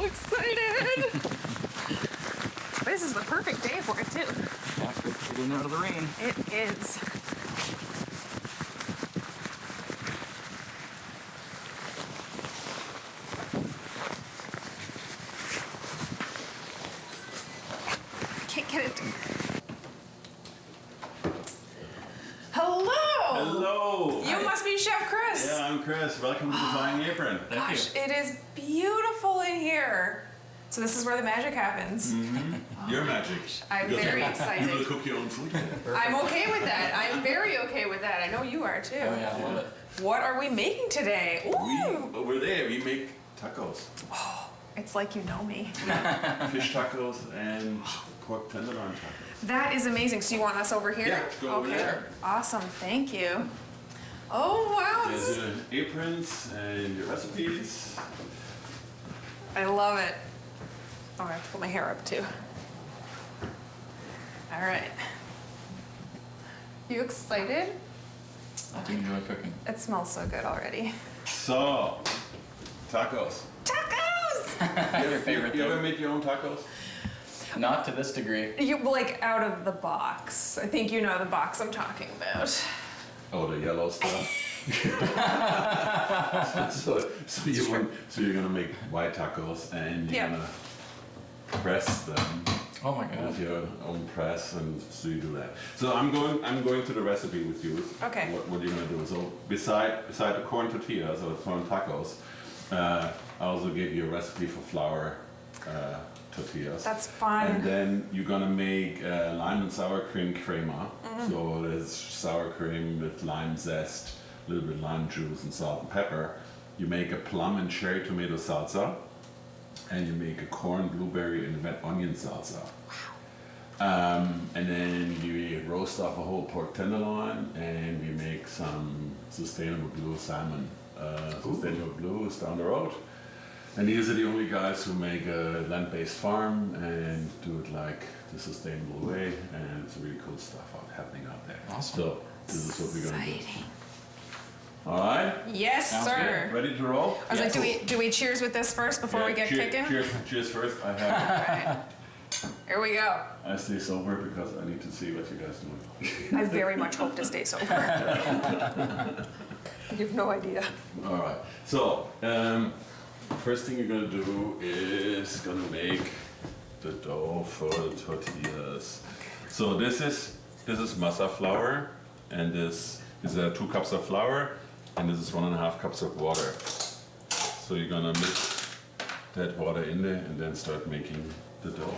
excited. This is the perfect day for it, too. Yeah, good getting out of the rain. It is. Can't get it. Hello! Hello! You must be Chef Chris. Yeah, I'm Chris. Welcome to the Flying Apron. Gosh, it is beautiful in here. So this is where the magic happens. Mm-hmm. Your magic. I'm very excited. You will cook your own food. I'm okay with that. I'm very okay with that. I know you are too. Oh yeah, I love it. What are we making today? Ooh. Over there, we make tacos. Oh, it's like you know me. Fish tacos and pork tenderloin tacos. That is amazing. So you want us over here? Yeah, go over there. Awesome. Thank you. Oh, wow. There's your aprons and your recipes. I love it. Oh, I have to put my hair up too. All right. You excited? I do enjoy cooking. It smells so good already. So, tacos. Tacos! Your favorite You thing? ever make your own tacos? Not to this degree. You like out of the box. I think you know the box I'm talking about. Oh, the yellow stuff. so you're gonna make white tacos and you're gonna press them Oh my god. with your own press, and so you do that. So I'm going to the recipe with you. Okay. What you're gonna do? So beside the corn tortillas or corn tacos, I also gave you a recipe for flour tortillas. That's fun. And then you're gonna make lime and sour cream crema. So there's sour cream with lime zest, a little bit of lime juice and salt and pepper. You make a plum and cherry tomato salsa, and you make a corn, blueberry, and red onion salsa. And then you roast off a whole pork tenderloin, and we make some sustainable blue salmon. Sustainable blue is down the road. And these are the only guys who make a land-based farm and do it like the sustainable way, and it's really cool stuff happening out there. Awesome. So this is what we're gonna do. Exciting. All right, Yes, Sounds sir. ready to roll? I was like, do we cheers with this first before we get kicking? Cheers first. All right. Here we go. I stay sober because I need to see what you guys doing. I very much hope to stay sober. You have no idea. All right. So first thing you're gonna do is gonna make the dough for the tortillas. So this is masa flour, and this is 2 cups of flour, and this is 1.5 cups of water. So you're gonna mix that water in there and then start making the dough.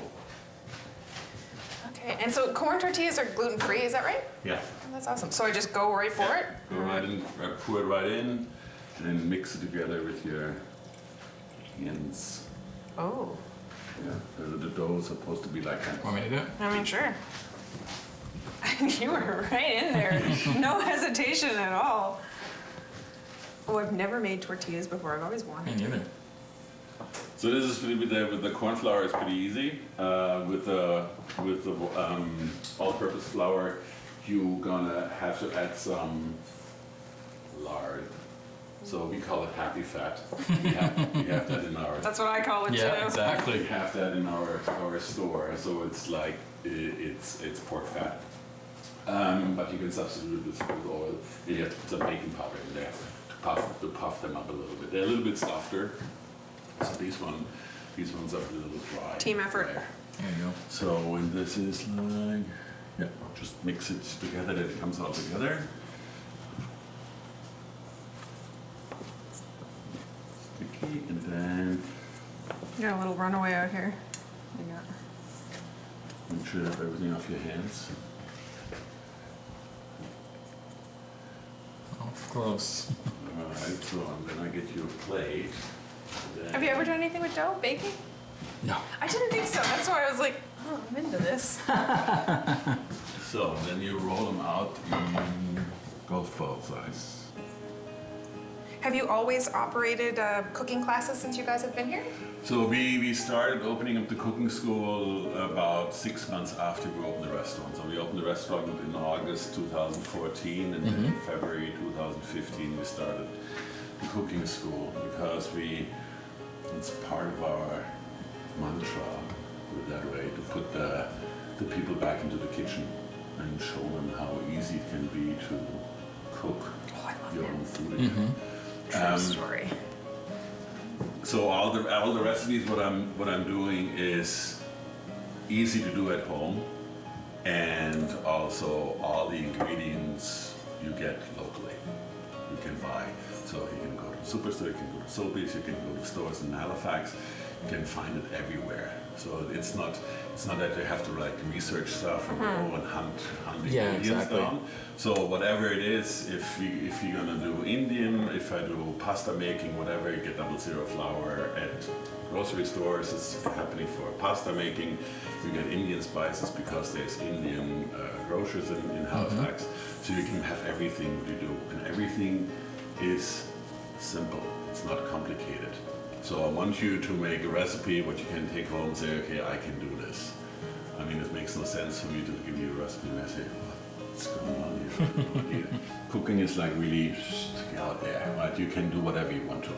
Okay, and so corn tortillas are gluten-free, is that right? Yeah. Oh, that's awesome. So I just go right for it? Go right in, pour it right in, and mix it together with your hands. Oh. Yeah, the dough is supposed to be like that. Want me to do it? I mean, sure. You were right in there. No hesitation at all. Oh, I've never made tortillas before. I've always Me wanted. neither. So this is with the corn flour is pretty easy. With the all-purpose flour, you're gonna have to add some lard. So we call it happy fat. We have that in our. That's what I call it Yeah, too. exactly. We have that in our store. So it's like it's pork fat. But you can substitute this with oil. You have to put some baking powder in there to puff them up a little bit. They're a little bit softer. So these ones are a little dry. Team effort. There. There you go. So when this is like, yeah, just mix it together that it comes all together. Sticky, and then You got a little runaway out here. You got. make sure you have everything off your hands. Oh, close. Alright, so I'm gonna get you a plate. Then- Have you ever done anything with dough, baking? No. I didn't think so. That's why I was like, oh, I'm into this. So then you roll them out in golf ball size. Have you always operated cooking classes since you guys have been here? So we started opening up the cooking school about 6 months after we opened the restaurant. So we opened the restaurant in August 2014, and then in February 2015 we started the cooking school because it's part of our mantra with that way to put the people back into the kitchen and show them how easy it can be to cook your own food again. True story. So all the recipes, what I'm doing is easy to do at home, and also all the ingredients you get locally. You can buy. So you can go to the superstore, you can go to Sobeys, you can go to stores in Halifax. You can find it everywhere. So it's not that you have to like research stuff and go and hunt the ingredients down. So whatever it is, if you're gonna do Indian, if I do pasta making, whatever, you get 00 flour at grocery stores. It's happening for pasta making. You get Indian spices because there's Indian grocers in Halifax. So you can have everything what you do, and everything is simple. It's not complicated. So I want you to make a recipe what you can take home and say, okay, I can do this. I mean, it makes no sense for me to give you a recipe and I say, what's going on here? I have no idea. Cooking is like really out there, right? You can do whatever you want to,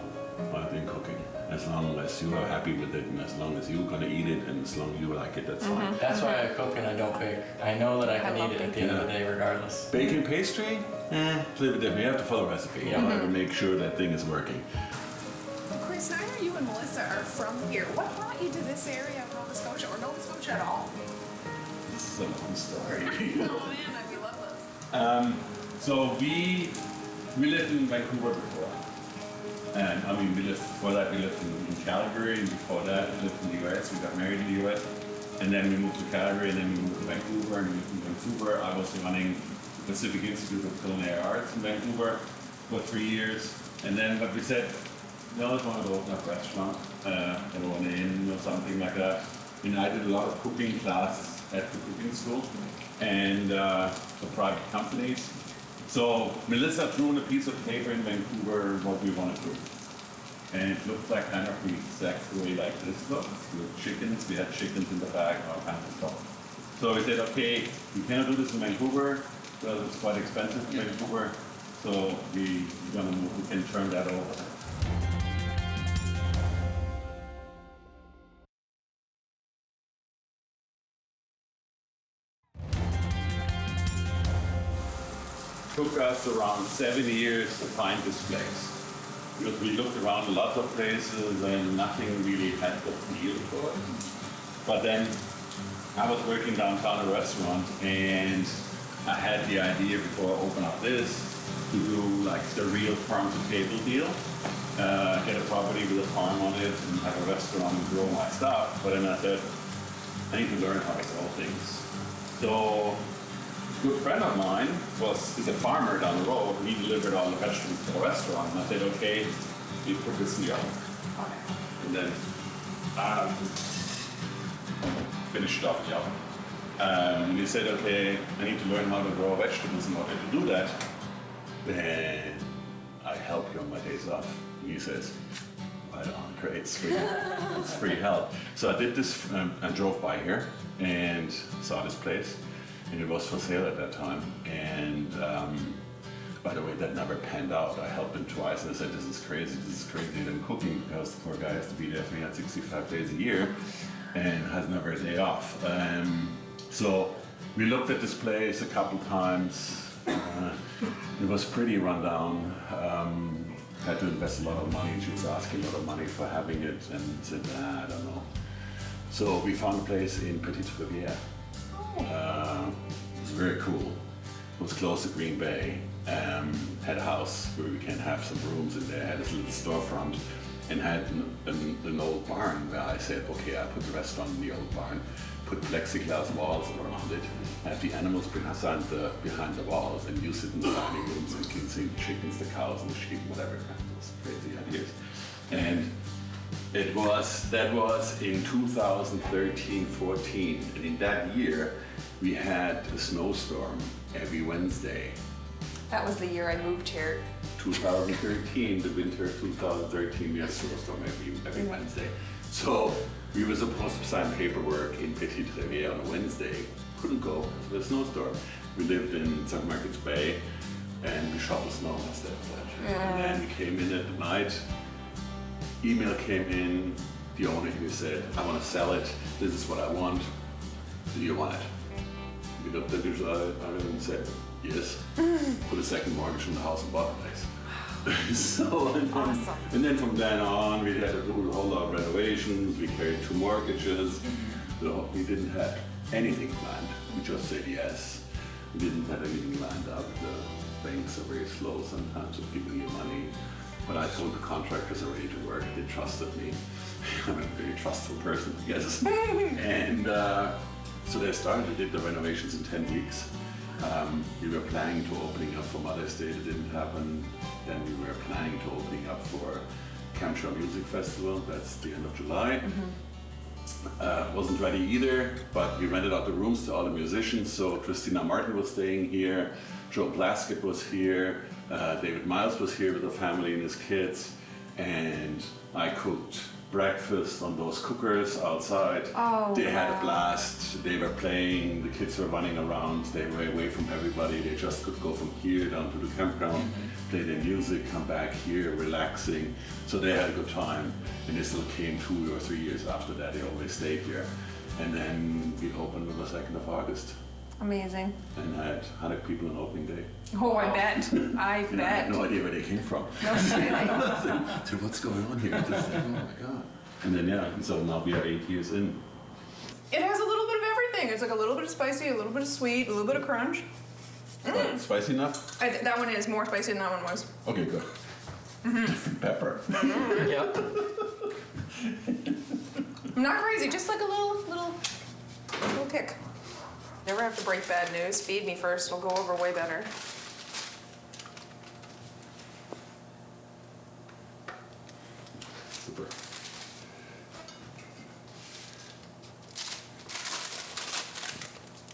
right, in cooking. As long as you are happy with it and as long as you're gonna eat it and as long as you like it, that's fine. That's why I cook and I don't bake. I know that I can eat it at the end of the day regardless. Baking pastry? It's a little bit different. You have to follow a recipe. You have to make sure that thing is working. Chris, I know you and Melissa are from here. What brought you to this area of Nova Scotia, or Nova Scotia at all? This is a long story. Oh man, we love this. So we lived in Vancouver before. And I mean, before that we lived in Calgary, and before that we lived in the US. We got married in the US. And then we moved to Calgary, and then we moved to Vancouver. And we moved to Vancouver. I was running the Pacific Institute of Culinary Arts in Vancouver for 3 years. And then, but we said, no, I want to open up a restaurant, or an inn or something like that. And I did a lot of cooking classes at the cooking school and for private companies. So Melissa drew on a piece of paper in Vancouver what we want to do. And it looked like kind of the exact way like this look. With chickens, we had chickens in the back, all kinds of stuff. So we said, okay, we cannot do this in Vancouver, because it's quite expensive in Vancouver. So we're gonna move, we can turn that over. Took us around 7 years to find this place. Because we looked around lots of places and nothing really had the feel for it. But then I was working downtown at a restaurant and I had the idea before I opened up this to do like the real farm to table deal. Get a property with a farm on it and have a restaurant and grow my stuff. But then I said, I need to learn how to sell things. So a good friend of mine is a farmer down the road, and he delivered all the vegetables to the restaurant. And I said, okay, you put this in the oven. And then finished it off the oven. And he said, okay, I need to learn how to grow vegetables in order to do that. Then I help you on my days off. And he says, right on, great, it's free. It's free help. So I did this, I drove by here and saw this place. And it was for sale at that time. And by the way, that never panned out. I helped him twice and I said, this is crazy than cooking, because the poor guy has to be there 365 days a year and has never a day off. So we looked at this place a couple times. It was pretty run down. Had to invest a lot of money. She was asking a lot of money for having it and said, I don't know. So we found a place in Petite Rivière. It was very cool. It was close to Green Bay. Had a house where we can have some rooms in there. Had this little storefront and had an old barn where I said, okay, I put the restaurant in the old barn, put plexiglass walls around it, have the animals behind the walls and use it in the dining rooms, and you can see the chickens, the cows, and the sheep, whatever. Those crazy ideas. And that was in 2013-14, and in that year we had a snowstorm every Wednesday. That was the year I moved here. 2013, the winter of 2013, we had a snowstorm every Wednesday. So we were supposed to sign paperwork in Petite Rivière on a Wednesday. Couldn't go because of the snowstorm. We lived in St. Margaret's Bay and we shoveled snow instead of that. And then we came in at night. Email came in, the owner who said, I want to sell it, this is what I want, do you want it? We looked at each other and said, yes. Put a second mortgage on the house and bought the place. So, Awesome. and then from then on, we had to do a whole lot of renovations, we carried 2 mortgages, so we didn't have anything planned, we just said yes. We didn't have anything lined up, the banks are very slow sometimes with giving you money. But I told the contractors are ready to work, they trusted me. I'm a very trustful person, I guess. And so they started, they did the renovations in 10 weeks. We were planning to opening up for Mother's Day, it didn't happen. Then we were planning to opening up for Camshire Music Festival, that's the end of July. Wasn't ready either, but we rented out the rooms to all the musicians. So Christina Martin was staying here, Joe Plaskett was here, David Miles was here with the family and his kids, and I cooked breakfast on those cookers outside. Oh, they had a wow. blast, they were playing, the kids were running around, they were away from everybody, they just could go from here down to the campground, play their music, come back here, relaxing. So they had a good time, and they still came 2 or 3 years after that, they always stayed here. And then we opened on the 2nd of August Amazing. and had 100 people on opening day. Oh, I bet. I And I bet. had no idea where they came from. No kidding. So what's going on here? Just like, oh my God. And then yeah, so now we are 8 years in. It has a little bit of everything. It's like a little bit of spicy, a little bit of sweet, a little bit of crunch. Spicy enough? That one is more spicy than that one was. Okay, good. Different pepper. Yep. Not crazy, just like a little kick. Never have to break bad news. Feed me first, it'll go over way better. Super.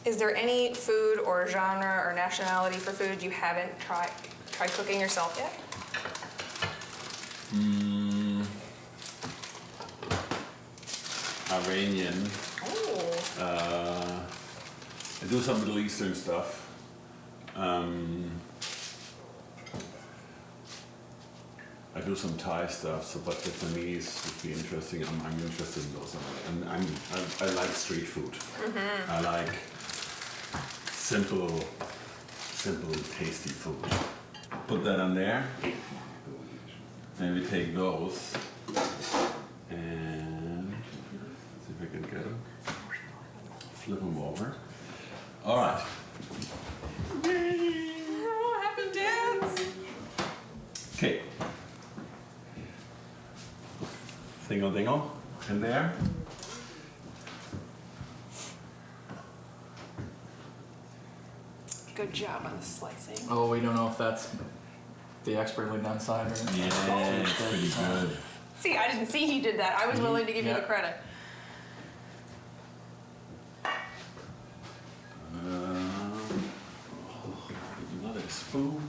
Is there any food or genre or nationality for food you haven't tried cooking yourself yet? Iranian. Oh. I do some Middle Eastern stuff. I do some Thai stuff, so but Vietnamese would be interesting. I'm interested in those. And I like street food. I like simple, tasty food. Put that on there, and we take those and see if I can get them. Flip them over. All right. Oh, happy dance! Okay. Dingle dingle in there. Good job on the slicing. Oh, we don't know if that's the expertly done side or Yeah, it's pretty good. See, I didn't see he did that. I was willing to give you the Yeah. credit. Another spoon.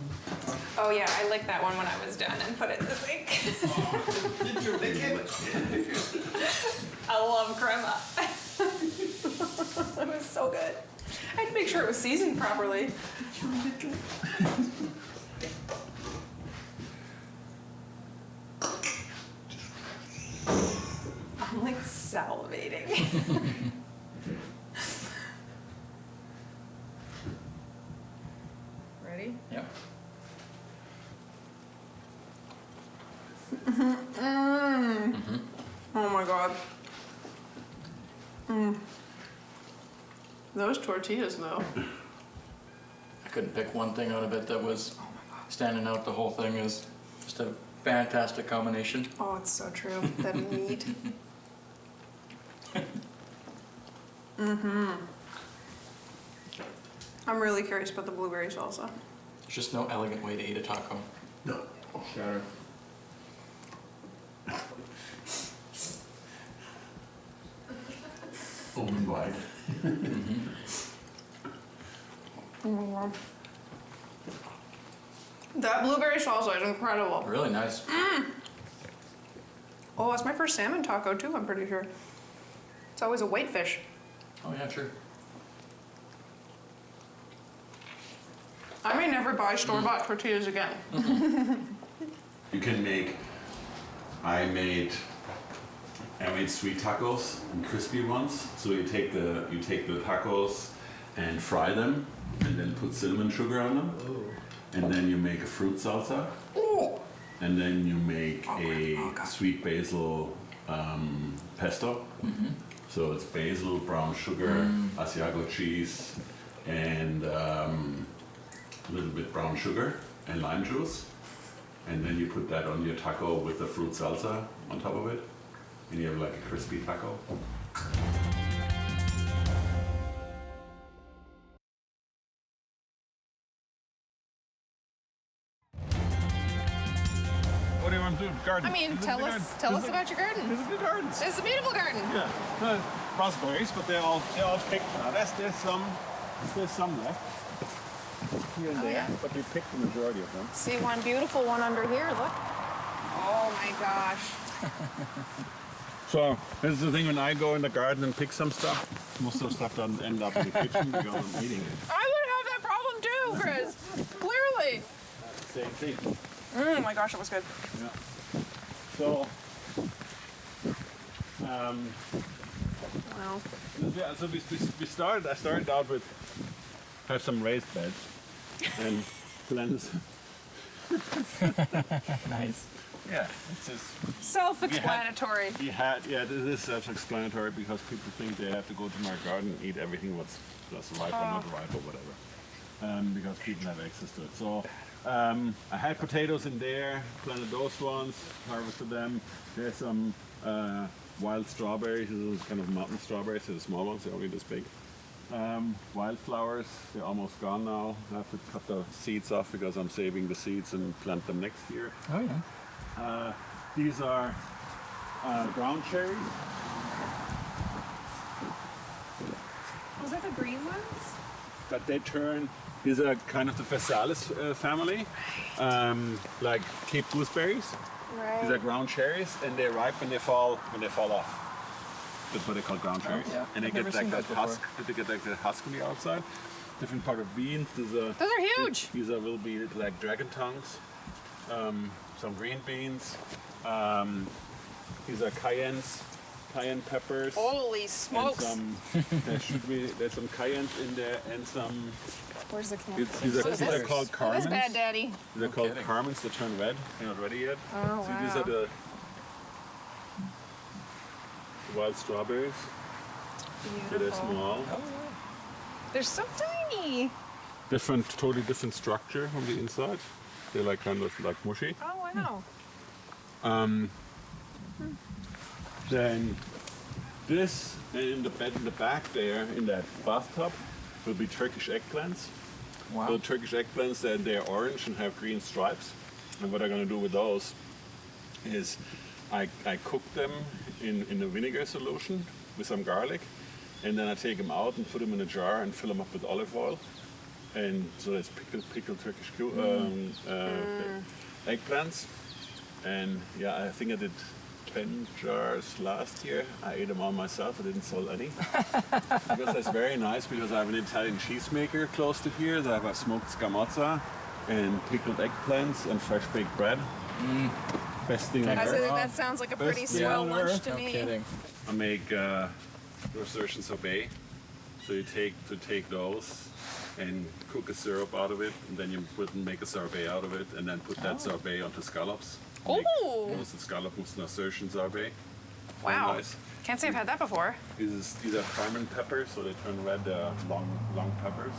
Oh yeah, I licked that one when I was done and put it in the sink. Did you lick it? I love crema. It was so good. I had to make sure it was seasoned properly. I'm like salivating. Ready? Yep. Oh my god. Those tortillas though. I couldn't pick one thing out of it that was standing out. The whole thing is just a fantastic combination. Oh, it's so true. That meat. I'm really curious about the blueberry salsa. There's just no elegant way to eat a taco. No. Sure. Open wide. Oh my god. That blueberry salsa is incredible. Really nice. Oh, it's my first salmon taco too, I'm pretty sure. It's always a whitefish. Oh yeah, sure. I may never buy store-bought tortillas again. You can make, I made I made sweet tacos and crispy ones. So you take the tacos and fry them, and then put cinnamon sugar on them, and then you make a fruit salsa, and then you make a sweet basil pesto. So it's basil, brown sugar, Asiago cheese, and a little bit brown sugar and lime juice, and then you put that on your taco with the fruit salsa on top of it, and you have like a crispy taco. What do you want to do? Garden? I mean, tell us about your garden. This is the gardens. It's a beautiful garden. Yeah, raspberries, but they're all picked. Now there's some left here and there, yeah. but we picked the majority of them. See one beautiful one under here. Look. Oh my gosh. So this is the thing, when I go in the garden and pick some stuff, most of the stuff doesn't end up in the kitchen because I'm eating it. I would have that problem too, Chris. Clearly. Same thing. Oh my gosh, it was good. Yeah. So, Wow. yeah, so I started out with have some raised beds and plants. Nice. Yeah, it's just. Self-explanatory. This is self-explanatory because people think they have to go to my garden and eat everything that's ripe or not ripe or whatever, because people have access to it. So I had potatoes in there, planted those ones, harvested them. There's some wild strawberries. These are kind of mountain strawberries. They're the small ones. They're only this big. Wildflowers. They're almost gone now. I have to cut the seeds off because I'm saving the seeds and plant them next year. Oh yeah. These are ground cherries. Was that the green ones? But they turn. These are kind of the Phasalis family, like Cape gooseberries. Right. These are ground cherries, and they ripe when they fall off. That's what they call ground cherries. yeah. And they I've get never like seen that that husk. They get like the husk on the outside. Different part of beans. Those are huge. These will be like dragon tongues. Some green beans. These are cayenne peppers. Holy And smokes. there's some cayennes in there and some. Where's the camera? These are Look at this. called Look at carmines. this bad daddy. These are called kidding. carmines that turn red. They're not ready yet. Oh, See, these wow. are the wild strawberries. So they're Beautiful. small. They're so tiny. Totally different structure on the inside. They're like kind of like mushy. Oh, wow. Then this, and in the bed in the back there, in that bathtub, will be Turkish eggplants. Wow. So Turkish eggplants, they're orange and have green stripes. And what I'm going to do with those is I cook them in a vinegar solution with some garlic, and then I take them out and put them in a jar and fill them up with olive oil. And so that's pickled Turkish eggplants. And yeah, I think I did 10 jars last year. I ate them all myself. I didn't sell any. Because that's very nice because I have an Italian cheesemaker close to here. I have a smoked scamozza and pickled eggplants and fresh baked bread. Best thing on I was earth. gonna- that sounds like a pretty Best swell meal on lunch earth. to No me. kidding. I make nasturtium sorbet. So you take those and cook a syrup out of it, and then you make a sorbet out of it, and then put that sorbet onto scallops. Make Oh. roasted scallop with nasturtium sorbet. Very Wow. nice. Can't say I've had that before. These are carmine peppers, so they turn red, long peppers.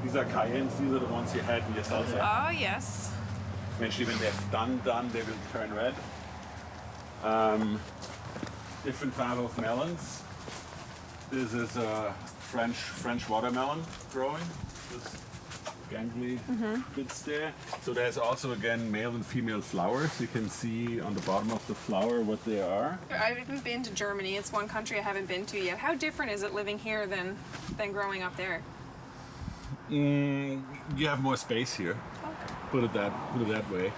These are cayennes. These are the ones you had in your salsa. Oh, yes. Eventually, when they're done, they will turn red. Different type of melons. This is a French watermelon growing. This gangly bits there. So there's also again male and female flowers. You can see on the bottom of the flower what they are. I haven't been to Germany. It's one country I haven't been to yet. How different is it living here than growing up there? You have more space here. Put it that way.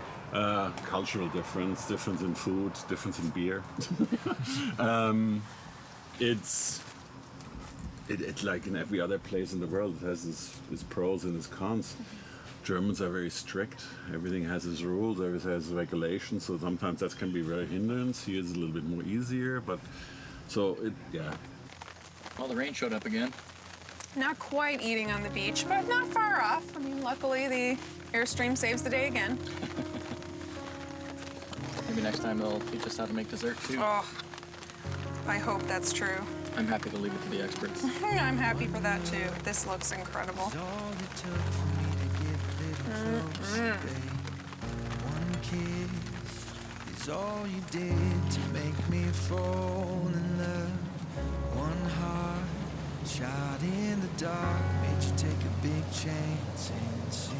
Cultural difference in food, difference in beer. It's like in every other place in the world. It has its pros and its cons. Germans are very strict. Everything has its rules, everything has regulations, so sometimes that can be very hindrance. Here it's a little bit more easier, but yeah. Well, the rain showed up again. Not quite eating on the beach, but not far off. I mean, luckily the Airstream saves the day again. Maybe next time they'll teach us how to make dessert too. Oh, I hope that's true. I'm happy to leave it to the experts. I'm happy for that too. This looks incredible. One kiss is all you did to make me fall in love. One heart shot in the dark made you take a big chance and see.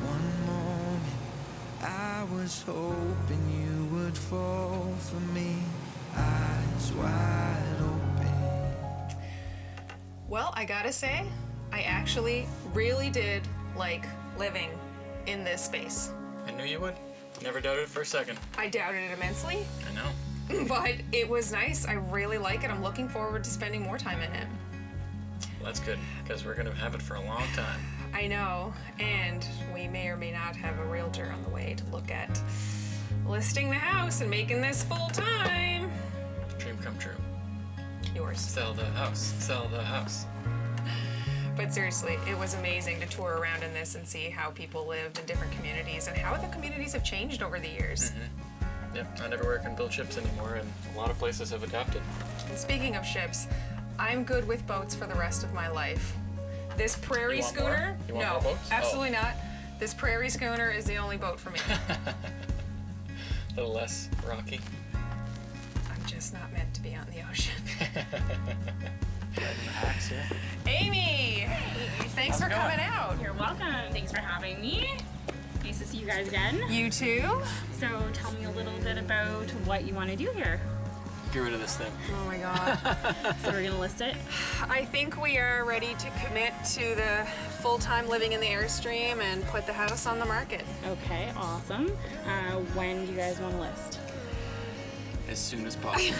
One moment I was hoping you would fall for me, eyes wide open. Well, I gotta say, I actually really did like living in this space. I knew you would. Never doubted it for a second. I doubted it immensely, I know. but it was nice. I really like it. I'm looking forward to spending more time in it. Well, that's good, because we're gonna have it for a long time. I know, and we may or may not have a realtor on the way to look at listing the house and making this full time. Dream come true. Yours. Sell the house. Sell the house. But seriously, it was amazing to tour around in this and see how people lived in different communities and how the communities have changed over the years. Yep, not everywhere can build ships anymore, and a lot of places have adapted. And speaking of ships, I'm good with boats for the rest of my life. This prairie You want schooner, more? You want no, more boats? absolutely not. This prairie schooner is the only boat for me. A little less rocky. I'm just not meant to be on the ocean. Driving the hacks, yeah. Amy, thanks for How's it going? coming out. You're welcome. Thanks for having me. Nice to see you guys again. You too? So tell me a little bit about what you want to do here. Get rid of this thing. Oh my God. So we're gonna list it. I think we are ready to commit to the full-time living in the Airstream and put the house on the market. Okay, awesome. When do you guys want to list? As soon as possible.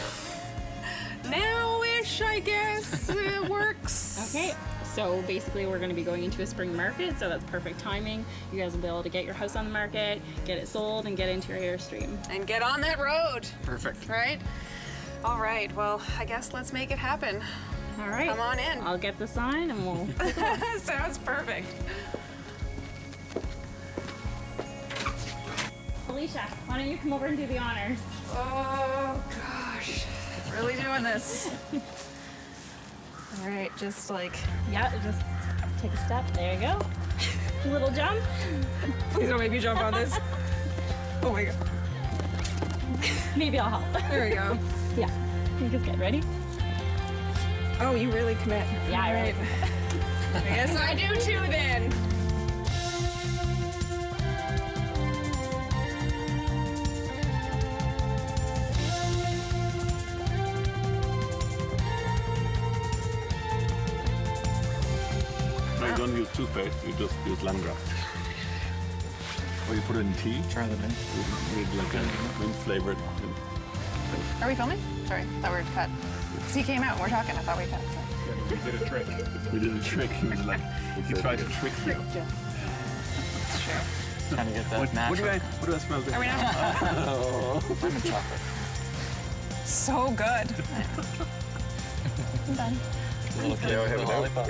Now-ish, I guess, it works. Okay, so basically we're going to be going into a spring market, so that's perfect timing. You guys will be able to get your house on the market, get it sold, and get into your Airstream. And get on that road, Perfect. right? All right, well, I guess let's make it happen. All right. Come on in. I'll get the sign and we'll... Sounds perfect. Alicia, why don't you come over and do the honors? Oh, gosh. Really doing this. All right, just like... Yeah, just take a step. There you go. A little jump. Please don't make me jump on this. Oh my God. Maybe I'll help. There we go. Yeah, I think it's good. Ready? Oh, you really commit. Yeah, I really I guess I do too then. No, you don't use toothpaste, you just use lemongrass. Or you put it in tea, Try them in. with like a mint flavored. Are we filming? Sorry, thought we were cut. So he came out and we're talking. I thought we cut. We did a trick. We did a trick, he was like, he tried to trick you. It's true. Trying to get that What do I smell? Are we not? Lemon chocolate. So good. I'm done. A little kid with a lollipop.